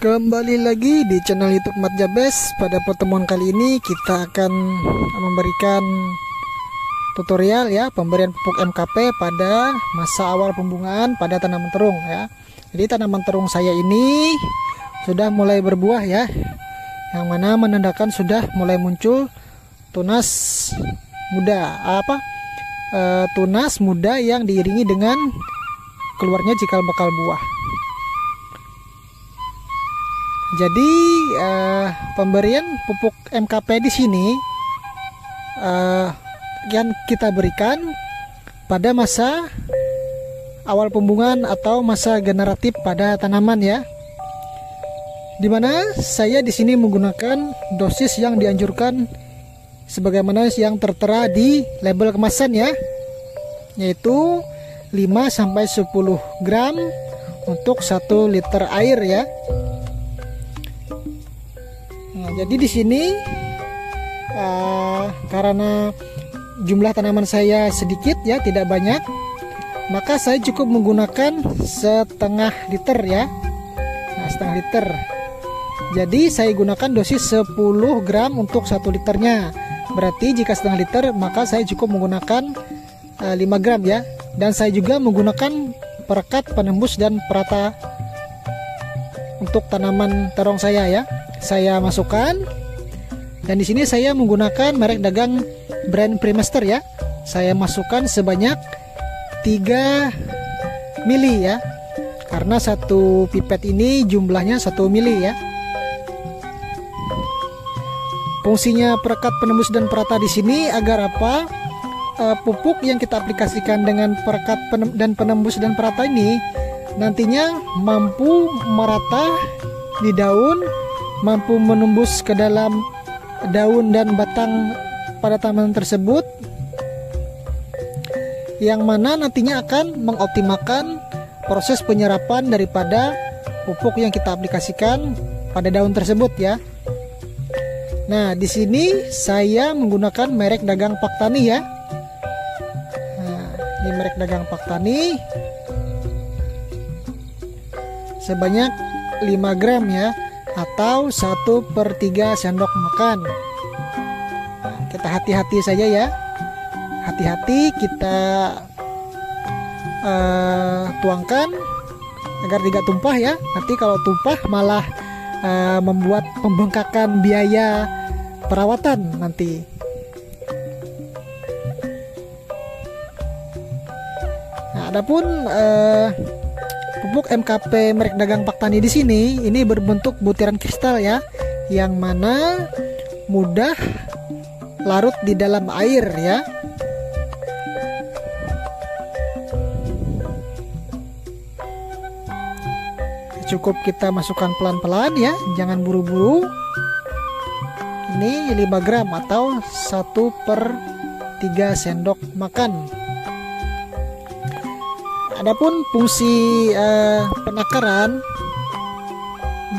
Kembali lagi di channel YouTube Mat Jabes. Pada pertemuan kali ini kita akan memberikan tutorial ya, pemberian pupuk MKP pada masa awal pembungaan pada tanaman terung ya. Jadi tanaman terung saya ini sudah mulai berbuah ya, yang mana menandakan sudah mulai muncul tunas muda, tunas muda yang diiringi dengan keluarnya cikal bakal buah. Jadi pemberian pupuk MKP di sini yang kita berikan pada masa awal pembungaan atau masa generatif pada tanaman ya. Dimana saya di sini menggunakan dosis yang dianjurkan sebagaimana yang tertera di label kemasan ya, yaitu 5-10 gram untuk 1 liter air ya. Nah, jadi di sini karena jumlah tanaman saya sedikit ya, tidak banyak, maka saya cukup menggunakan setengah liter ya. Nah, setengah liter. Jadi saya gunakan dosis 10 gram untuk 1 liternya. Berarti jika setengah liter maka saya cukup menggunakan 5 gram ya. Dan saya juga menggunakan perekat, penembus, dan perata untuk tanaman terong saya ya. Saya masukkan, dan di sini saya menggunakan merek dagang brand Primaster ya. Saya masukkan sebanyak 3 mili ya, karena satu pipet ini jumlahnya 1 mili ya. Fungsinya perekat, penembus, dan perata di sini agar apa? Pupuk yang kita aplikasikan dengan perekat dan penembus dan perata ini nantinya mampu merata di daun, mampu menembus ke dalam daun dan batang pada tanaman tersebut, yang mana nantinya akan mengoptimalkan proses penyerapan daripada pupuk yang kita aplikasikan pada daun tersebut ya. Nah, di sini saya menggunakan merek dagang Paktani ya. Nah, ini merek dagang Paktani sebanyak 5 gram ya, atau 1/3 sendok makan. Nah, kita hati-hati saja ya, hati-hati kita tuangkan agar tidak tumpah ya. Nanti kalau tumpah malah membuat pembengkakan biaya perawatan nanti. Nah, adapun pupuk MKP merek dagang Paktani di sini ini berbentuk butiran kristal ya, yang mana mudah larut di dalam air ya. Cukup kita masukkan pelan-pelan ya, jangan buru-buru. Ini 5 gram atau 1/3 sendok makan. Adapun fungsi penakaran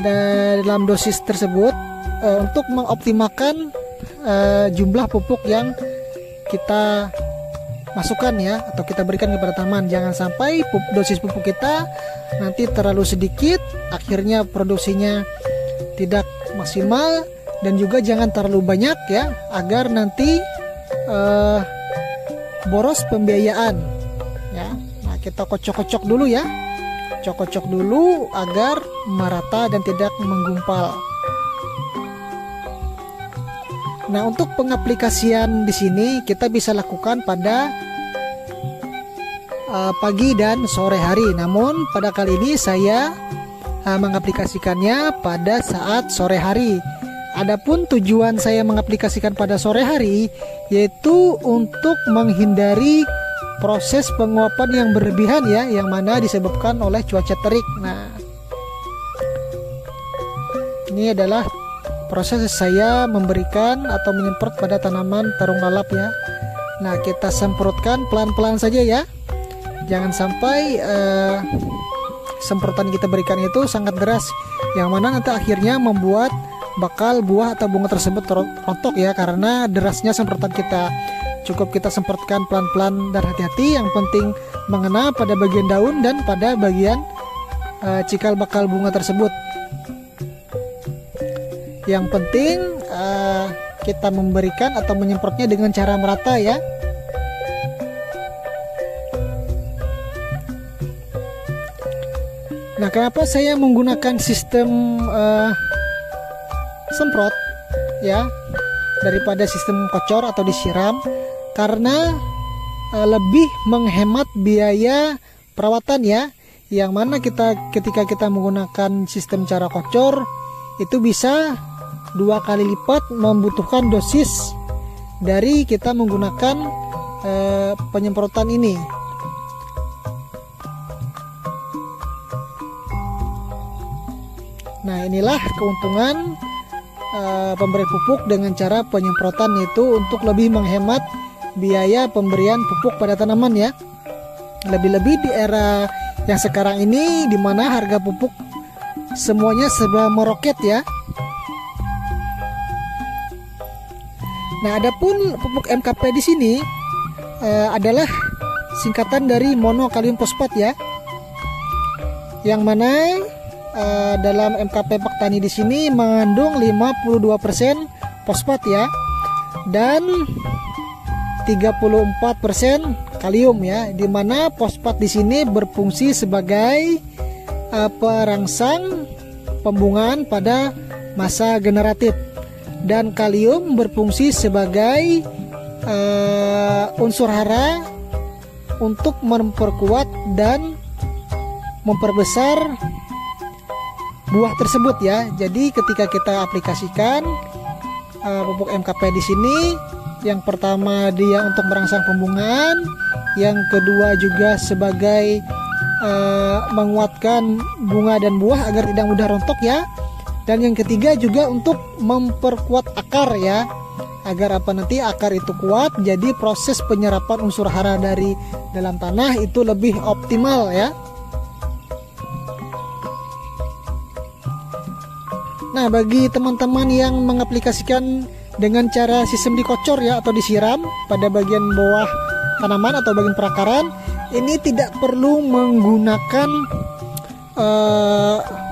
dalam dosis tersebut untuk mengoptimalkan jumlah pupuk yang kita masukkan ya, atau kita berikan kepada tanaman. Jangan sampai dosis pupuk kita nanti terlalu sedikit, akhirnya produksinya tidak maksimal, dan juga jangan terlalu banyak ya, agar nanti boros pembiayaan ya. Nah, kita kocok-kocok dulu ya, kocok-kocok dulu agar merata dan tidak menggumpal. Nah, untuk pengaplikasian di sini kita bisa lakukan pada pagi dan sore hari. Namun pada kali ini saya mengaplikasikannya pada saat sore hari. Adapun tujuan saya mengaplikasikan pada sore hari yaitu untuk menghindari proses penguapan yang berlebihan ya, yang mana disebabkan oleh cuaca terik. Nah, ini adalah proses saya memberikan atau menyemprot pada tanaman terung lalap ya. Nah, kita semprotkan pelan-pelan saja ya. Jangan sampai semprotan kita berikan itu sangat deras, yang mana nanti akhirnya membuat bakal buah atau bunga tersebut rontok ya, karena derasnya semprotan kita. Cukup kita semprotkan pelan-pelan dan hati-hati, yang penting mengena pada bagian daun dan pada bagian cikal bakal bunga tersebut. Yang penting kita memberikan atau menyemprotnya dengan cara merata ya. Nah, kenapa saya menggunakan sistem semprot ya daripada sistem kocor atau disiram? Karena lebih menghemat biaya perawatan ya. Yang mana ketika kita menggunakan sistem cara kocor itu bisa 2 kali lipat membutuhkan dosis dari kita menggunakan penyemprotan ini. Nah, inilah keuntungan pemberian pupuk dengan cara penyemprotan, itu untuk lebih menghemat biaya pemberian pupuk pada tanaman ya. Lebih-lebih di era yang sekarang ini di mana harga pupuk semuanya serba meroket ya. Nah, adapun pupuk MKP di sini adalah singkatan dari monokalium fosfat ya. Yang mana dalam MKP Paktani di sini mengandung 52% fosfat ya, dan 34% kalium ya, di mana fosfat di sini berfungsi sebagai perangsang pembungaan pada masa generatif, dan kalium berfungsi sebagai unsur hara untuk memperkuat dan memperbesar buah tersebut ya. Jadi ketika kita aplikasikan pupuk MKP di sini, yang pertama dia untuk merangsang pembungaan, yang kedua juga sebagai menguatkan bunga dan buah agar tidak mudah rontok ya, dan yang ketiga juga untuk memperkuat akar ya, agar nanti akar itu kuat, jadi proses penyerapan unsur hara dari dalam tanah itu lebih optimal ya. Nah, bagi teman-teman yang mengaplikasikan dengan cara sistem dikocor ya atau disiram pada bagian bawah tanaman atau bagian perakaran, ini tidak perlu menggunakan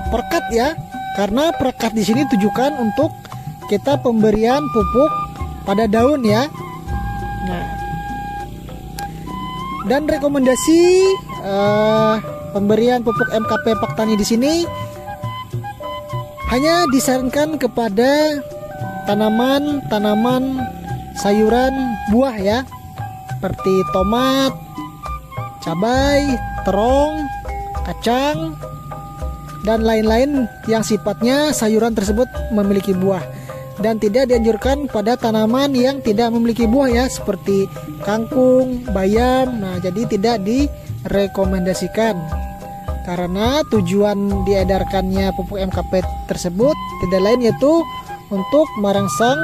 perekat ya, karena perekat di sini tujukan untuk kita pemberian pupuk pada daun ya. Nah, dan rekomendasi pemberian pupuk MKP Paktani di sini hanya disarankan kepada tanaman sayuran buah ya, seperti tomat, cabai, terong, kacang, dan lain-lain yang sifatnya sayuran tersebut memiliki buah, dan tidak dianjurkan pada tanaman yang tidak memiliki buah ya, seperti kangkung, bayam. Nah, jadi tidak direkomendasikan, karena tujuan diedarkannya pupuk MKP tersebut tidak lain yaitu untuk merangsang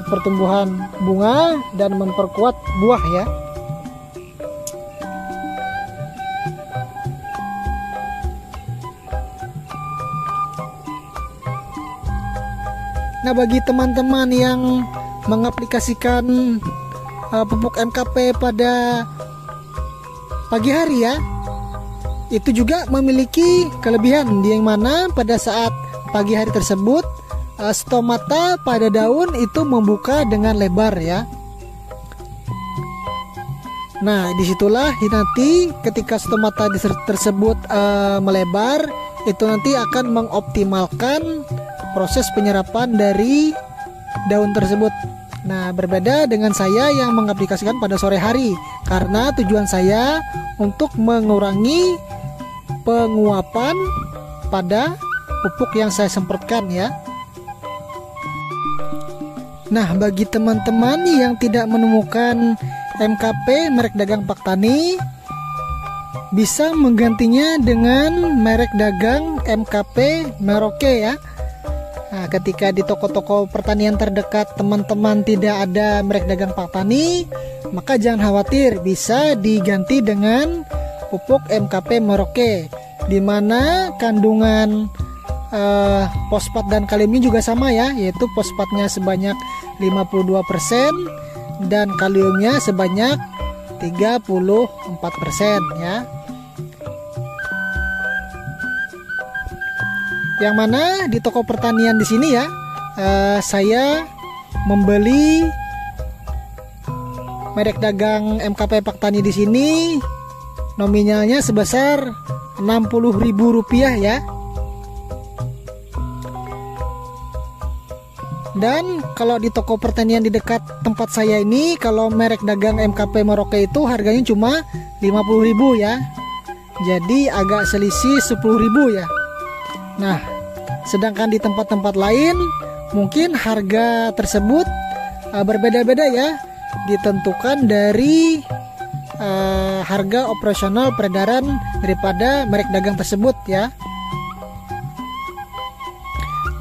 pertumbuhan bunga dan memperkuat buah ya. Nah, bagi teman-teman yang mengaplikasikan pupuk MKP pada pagi hari ya, itu juga memiliki kelebihan, yang mana pada saat pagi hari tersebut stomata pada daun itu membuka dengan lebar ya. Nah, disitulah nanti ketika stomata tersebut melebar, itu nanti akan mengoptimalkan proses penyerapan dari daun tersebut. Nah, berbeda dengan saya yang mengaplikasikan pada sore hari, karena tujuan saya untuk mengurangi penguapan pada pupuk yang saya semprotkan ya. Nah, bagi teman-teman yang tidak menemukan MKP merek dagang Paktani, bisa menggantinya dengan merek dagang MKP Merauke ya. Nah, ketika di toko-toko pertanian terdekat teman-teman tidak ada merek dagang Paktani, maka jangan khawatir, bisa diganti dengan pupuk MKP Merauke, di mana kandungan fosfat dan kaliumnya juga sama ya, yaitu fosfatnya sebanyak 52% dan kaliumnya sebanyak 34% ya. Yang mana di toko pertanian di sini ya, saya membeli merek dagang MKP Paktani di sini nominalnya sebesar Rp60.000 ya. Dan kalau di toko pertanian di dekat tempat saya ini, kalau merek dagang MKP Merauke itu harganya cuma Rp50.000 ya. Jadi agak selisih Rp10.000 ya. Nah, sedangkan di tempat-tempat lain mungkin harga tersebut berbeda-beda ya, ditentukan dari harga operasional peredaran daripada merek dagang tersebut ya.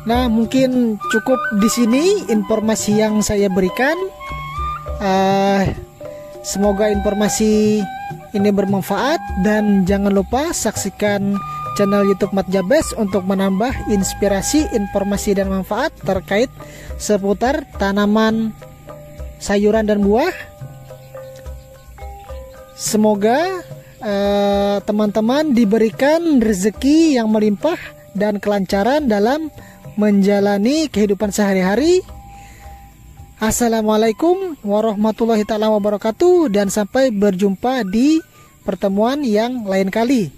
Nah, mungkin cukup di sini informasi yang saya berikan. Semoga informasi ini bermanfaat, dan jangan lupa saksikan channel YouTube Mat Jabez untuk menambah inspirasi, informasi dan manfaat terkait seputar tanaman, sayuran dan buah. Semoga teman-teman diberikan rezeki yang melimpah dan kelancaran dalam menjalani kehidupan sehari-hari. Assalamualaikum warahmatullahi taala wabarakatuh, dan sampai berjumpa di pertemuan yang lain kali.